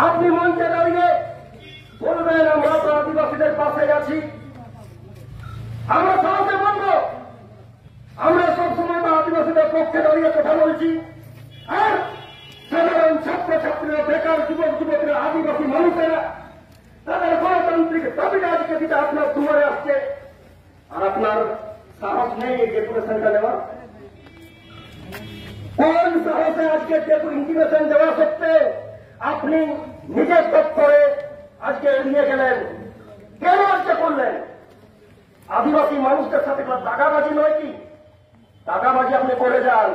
আপনি মঞ্চে দাঁড়িয়ে বলবেন আমরা তো আদিবাসীদের পাশে আছি। আমরা সাহসে বলবো আমরা সবসময় তো আদিবাসীদের পক্ষে দাঁড়িয়ে কথা বলছি। আর সাধারণ ছাত্রছাত্রীরা, বেকার যুবক যুবতীরা, আদিবাসী মানুষেরা তাদের গণতান্ত্রিক দাবিটা আজকে দিতে আপনার দুয়ারে আসছে। আর আপনার সাহস নেই এই ডেপুটেশনটা নেওয়ার? কোন সাহসে আজকে ইন্টিমেশন দেওয়া সত্ত্বেও আপনি নিজের দপ্তরে আজকে এড়িয়ে গেলেন? কেন আজকে করলেন? আদিবাসী মানুষদের সাথে দাগাবাজি নয় কি? দাগাবাজি আপনি করে যান।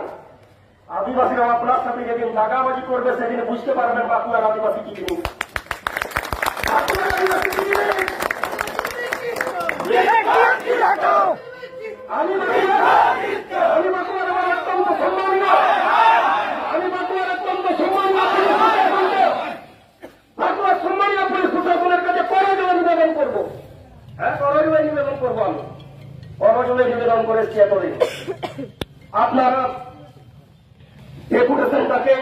আদিবাসীরা আপনার সাথে যেদিন দাগাবাজি করবে সেদিন বুঝতে পারবেন বাঁকুড়ার আদিবাসী কি জিনিস। বাঁকুড়ার আদিবাসী কি জিনিস? আমি বাঁকুড়ার আমার অত্যন্ত সম্মানীয়, আমি বাঁকুড়ার অত্যন্ত সম্মানীয় বাঁকুড়ার সম্মানীয় পুলিশ প্রশাসনের কাছে করজোড়ে নিবেদন করবো। হ্যাঁ, করজোড়ে নিবেদন করবো। আমি করজোড়ে নিবেদন করেছি এতদিন। আপনারা ডেপুটেশনটাকে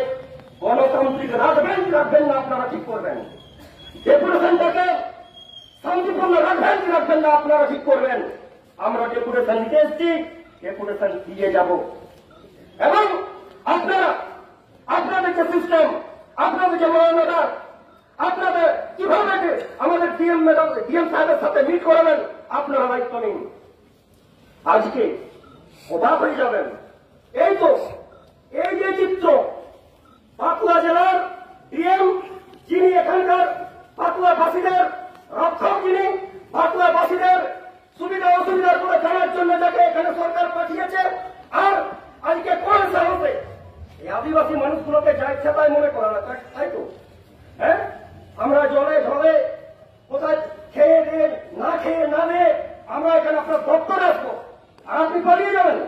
গণতান্ত্রিক রাখবেন কি রাখবেন না আপনারা ঠিক করবেন। ডেপুটেশনটাকে শান্তিপূর্ণ রাখবেন কি রাখবেন না আপনারা ঠিক করবেন। আমরা ডেপুটেশন নিতে এসেছি, ডেপুটেশন দিয়ে যাব। এবং আপনারা আপনাদের যে সিস্টেম, আপনাদের যে মনোনয়ন, আপনাদের কিভাবে আমাদের ডিএম সাহেবের সাথে মিট করাবেন আপনারা দায়িত্ব নিন। আজকে অবাক হয়ে যাবেন। এই তো এই যে চিত্র, বাঁকুড়া জেলার ডিএম যিনি এখানকার বাঁকুড়াবাসীদের রক্ষক, যিনি বাঁকুড়াবাসীদের সুবিধা অসুবিধার করে জানার জন্য যাকে এখানে সরকার পাঠিয়েছে, আর আজকে কোন সাহসে এই আদিবাসী মানুষগুলোকে যা ইচ্ছা তাই মনে করা না, তাই তো? হ্যাঁ, আমরা জলে ঝলে কোথায় খেয়ে দিয়ে না খেয়ে না দিয়ে আমরা এখানে আপনার দপ্তরে আসবো আর আপনি পালিয়ে যাবেন।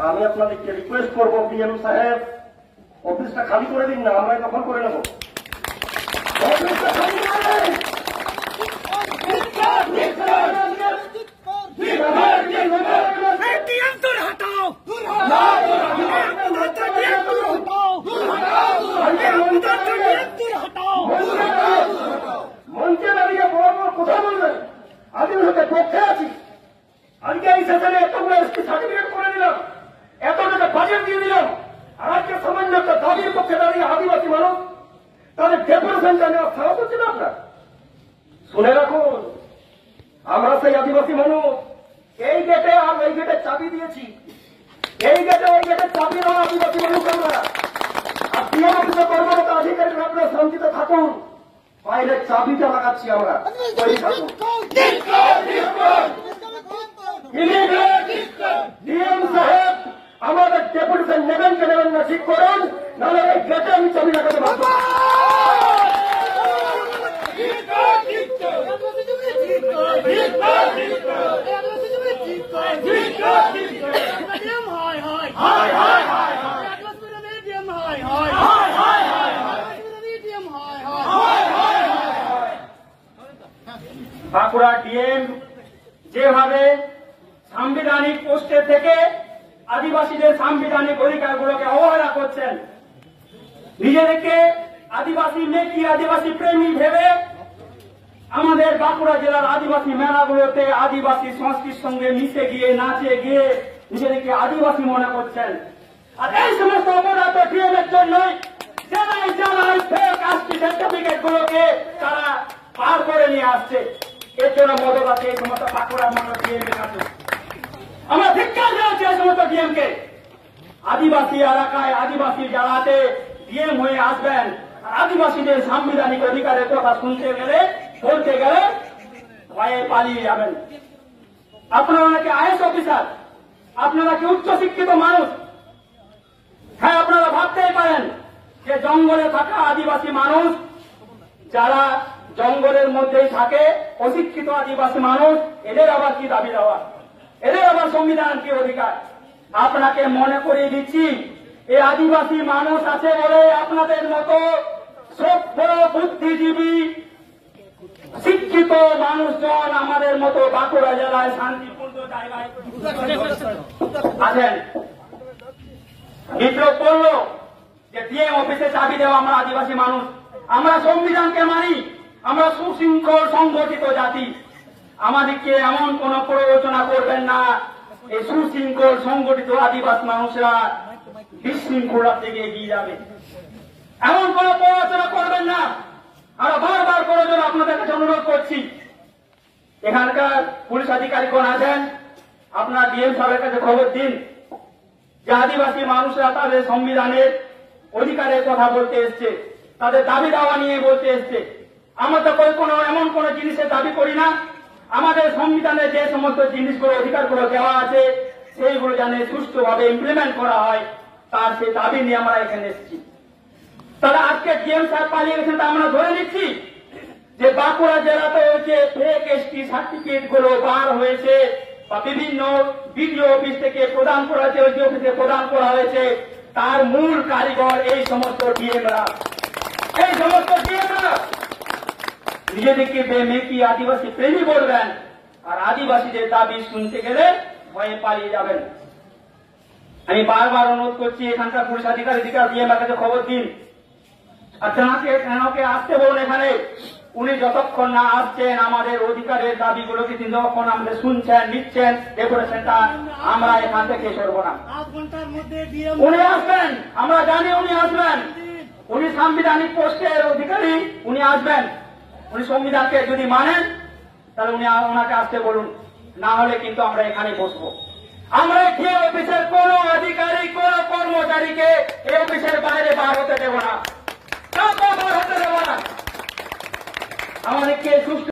আমি আপনাদেরকে রিকোয়েস্ট করবো, পিএম সাহেব অফিসটা খালি করে দিন না, আমরা দখল করে নেব। অফিসটা খালি করে দিন। মঞ্চে দাঁড়িয়ে বড় বড় কথা বলবেন, আদিবাসীদের পক্ষে আছি। আজকে এই সেশনে এতগুলো এসপি সার্টিফিকেট করে দিলাম, এত টাকা বাজেট দিয়ে দিলাম, আর আজকে সামান্য একটা দাবির পক্ষে দাঁড়িয়ে আদিবাসী মানুষ তাদের ডেপুটেশনটা নেওয়ার সাহস হচ্ছে না আপনার? শুনে রাখুন, আমরা সেই আদিবাসী মানুষ এই গেটে আর ওই গেটে চাবি দিয়েছি। এই গেটে ওই গেটে চাবি দেওয়া আদিবাসী মানুষ আমরা। আর ডিএম অফিসে কর্মরত আধিকারিক আপনারা শান্তিতে থাকুন, বাইরে চাবিটা লাগাচ্ছি আমরা। ডিএম সাহেব আমাদের ডেপুটেশন নেবেন কে নেবেন না ঠিক করুন, নাহলে এই গেটে আমি চাবি লাগাতে পারবো। বাঁকুড়া ডিএম যেভাবে সাংবিধানিক পোস্টে থেকে আদিবাসীদের সাংবিধানিক অধিকারগুলোকে অবহেলা করছেন, নিজেদেরকে আদিবাসী মেকি আদিবাসী প্রেমী ভেবে আমাদের বাঁকুড়া জেলার আদিবাসী মেলাগুলোতে আদিবাসী সংস্কৃতির সঙ্গে মিশে গিয়ে নাচে গিয়ে নিজেদেরকে আদিবাসী মনে করছেন। আর এই সমস্ত অপরাধ ডিএম এর জন্যই জেলায় জেলায় ফেক কাস্টি সার্টিফিকেট গুলোকে তারা পার করে নিয়ে আসছে। এর জন্য মদত আছে এই সমস্ত বাঁকুড়ার মতো ডিএম এর কাছে। আমরা ধিক্কার জানাচ্ছি এই সমস্ত ডিএম কে। আদিবাসী এলাকায় আদিবাসী জেলাতে ডিএম হয়ে আসবেন, আর আদিবাসীদের সাংবিধানিক অধিকারের কথা শুনতে গেলে বলতে গেলে ভয়ে পালিয়ে যাবেন। আপনারা নাকি আইএস অফিসার, আপনারা কি উচ্চশিক্ষিত মানুষ। হ্যাঁ, আপনারা ভাবতেই পারেন যে জঙ্গলে থাকা আদিবাসী মানুষ, যারা জঙ্গলের মধ্যেই থাকে, অশিক্ষিত আদিবাসী মানুষ, এদের আবার কি দাবি দেওয়া, এদের আবার সংবিধান কি অধিকার। আপনাকে মনে করিয়ে দিচ্ছি, এই আদিবাসী মানুষ আছে বলে আপনাদের মতো সভ্য বুদ্ধিজীবী শিক্ষিত মানুষজন আমাদের মতো বাঁকুড়া জেলায় শান্তিপূর্ণ জায়গায় আছেন। বিপ্লব করল যে যে ডিএম অফিসে চাবি দেওয়া আমরা আদিবাসী মানুষ, আমরা সংবিধানকে মানি, আমরা সুশৃঙ্খল সংগঠিত জাতি। আমাদেরকে এমন কোন প্ররোচনা করবেন না এই সুশৃঙ্খল সংগঠিত আদিবাসী মানুষরা বিশৃঙ্খলার দিকে এগিয়ে যাবে, এমন কোন প্ররোচনা করবেন না। আমরা বারবার করে জন্য আপনাদের কাছে অনুরোধ করছি, এখানকার পুলিশ আধিকারিকগণ আছেন, আপনারা ডিএম সাহেবের কাছে খবর দিন যে আদিবাসী মানুষরা তাদের সংবিধানের অধিকারের কথা বলতে এসছে, তাদের দাবি দাওয়া নিয়ে বলতে এসছে। আমরা তো কোনো এমন কোন জিনিসের দাবি করি না, আমাদের সংবিধানে যে সমস্ত জিনিসগুলো অধিকারগুলো দেওয়া আছে সেইগুলো যেন সুষ্ঠুভাবে ইমপ্লিমেন্ট করা হয়, তার সেই দাবি নিয়ে আমরা এখানে এসেছি। তাহলে আজকে ডিএম সাহেব পালিয়ে গেছেন, তা আমরা ধরে নিচ্ছি যে বাঁকুড়া জেলাতে হচ্ছে ফেক এসটি সার্টিফিকেট গুলো বার হয়েছে বা বিভিন্ন বিডিও অফিস থেকে প্রদান করা হয়েছে, ওই অফিসে প্রদান করা হয়েছে, তার মূল কারিগর এই সমস্ত ডিএমরা। এই সমস্ত ডিএমরা নিজেদেরকে মেকি আদিবাসী প্রেমী বলবেন, আর আদিবাসীদের দাবি শুনতে গেলে ভয়ে পালিয়ে যাবেন। আমি বারবার অনুরোধ করছি এখানকার পুলিশ আধিকারিকরা ডিএমের কাছে খবর দিন, আর তেনাকে আসতে বলুন এখানে। উনি যতক্ষণ না আসছেন আমাদের অধিকারের দাবিগুলোকে তিনি যতক্ষণ আমাদের শুনছেন, নিচ্ছেন, ডেপুটেশনটা আমরা এখান থেকে সরব না। উনি আসবেন, আমরা জানি উনি আসবেন, উনি সাংবিধানিক পোস্টের অধিকারী, উনি আসবেন। উনি সংবিধানকে যদি মানেন তাহলে উনি ওনাকে আসতে বলুন, না হলে কিন্তু আমরা এখানে বসবো। আমরা যে অফিসের কোন আধিকারিক কোন কর্মচারীকে এই অফিসের বাইরে বার হতে দেব না, বার হতে দেব না। আমাদেরকে সুস্থ